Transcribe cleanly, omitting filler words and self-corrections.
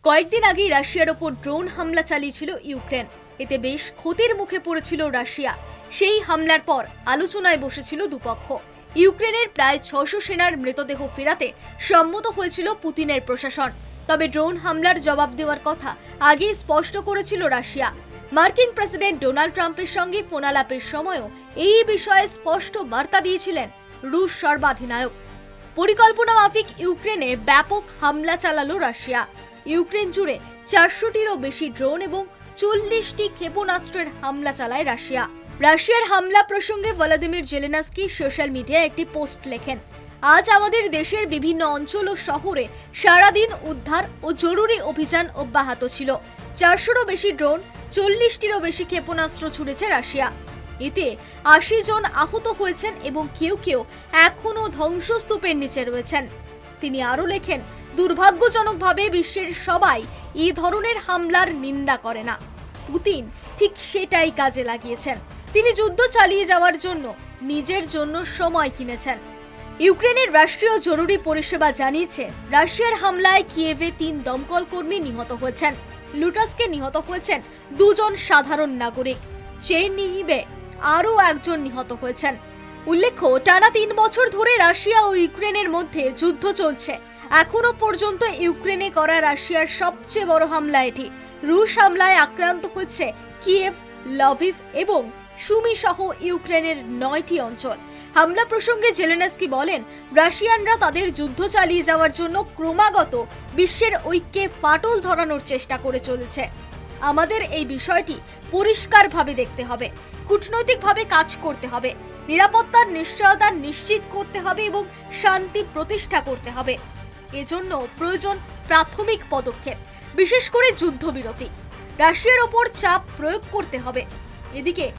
কয়েকদিন আগেই রাশিয়ার ওপর ড্রোন হামলা চালিয়েছিল ইউক্রেন। এতে বেশ ক্ষতির মুখে পড়েছিল রাশিয়া। সেই হামলার পর আলোচনায় বসেছিল দুপক্ষ। ইউক্রেনের প্রায় ৬০০ সেনার মৃতদেহ ফেরাতে সম্মত হয়েছিল পুতিনের প্রশাসন। তবে ড্রোন হামলার জবাব দেওয়ার কথা আগেই স্পষ্ট করেছিল রাশিয়া। মার্কিন প্রেসিডেন্ট ডোনাল্ড ট্রাম্পের সঙ্গে ফোনালাপের সময়ও এই বিষয়ে স্পষ্ট বার্তা দিয়েছিলেন রুশ সর্বাধিনায়ক। পরিকল্পনা মাফিক ইউক্রেনে ব্যাপক হামলা চালালো রাশিয়া। ইউক্রেন জুড়ে ৪০০টিরও বেশি ড্রোন এবং ৪০টি ক্ষেপণাস্ত্রের হামলা চালায় রাশিয়া। রাশিয়ার হামলা প্রসঙ্গে ভলোদিমির জেলেনস্কি সোশ্যাল মিডিয়ায় একটি পোস্ট লেখেন, আজ আমাদের দেশের বিভিন্ন অঞ্চল ও শহরে সারাদিন উদ্ধার ও জরুরি অভিযান অব্যাহত ছিল। ৪০০রও বেশি ড্রোন, ৪০টিরও বেশি ক্ষেপণাস্ত্র ছুড়েছে রাশিয়া। এতে ৮০ জন আহত হয়েছেন এবং কেউ কেউ এখনো ধ্বংসস্তূপের নিচে রয়েছেন। তিনি আরও লেখেন, দুর্ভাগ্যজনকভাবে বিশ্বের সবাই এই ধরনের হামলার নিন্দা করে না। পুতিন ঠিক সেটাই কাজে লাগিয়েছেন। তিনি যুদ্ধ চালিয়ে যাওয়ার জন্য নিজের জন্য সময় কিনেছেন। ইউক্রেনের রাষ্ট্রীয় জরুরি পরিষেবা জানিয়েছে, রাশিয়ার হামলায় কিয়েভে ৩ দমকল কর্মী নিহত হয়েছেন। লুটাস্কে নিহত হয়েছেন ২ জন সাধারণ নাগরিক। চেরনিহিভে আরও ১ জন নিহত হয়েছেন। উল্লেখ্য, টানা ৩ বছর ধরে রাশিয়া ও ইউক্রেনের মধ্যে যুদ্ধ চলছে। এখনো পর্যন্ত ইউক্রেনে করা রাশিয়ার সবচেয়ে বড় হামলা এটি। রুশ হামলায় আক্রান্ত হচ্ছে কিয়েভ, লভিভ এবং সুমি সহ ইউক্রেনের ৯টি অঞ্চল। হামলা প্রসঙ্গে জেলেনস্কি বলেন, রাশিয়ানরা তাদের যুদ্ধ চালিয়ে যাওয়ার জন্য ক্রমাগত বিশ্বের ঐক্যে ফাটল ধরানোর চেষ্টা করে চলেছে। আমাদের এই বিষয়টি পরিষ্কারভাবে দেখতে হবে, কূটনৈতিকভাবে কাজ করতে হবে, নিরাপত্তার নিশ্চয়তা নিশ্চিত করতে হবে এবং শান্তি প্রতিষ্ঠা করতে হবে। এজন্য প্রয়োজন প্রাথমিক পদক্ষেপ, বিশেষ করে যুদ্ধবিরতি। রাশিয়ার ওপর চাপ প্রয়োগ করতে হবে। এদিকে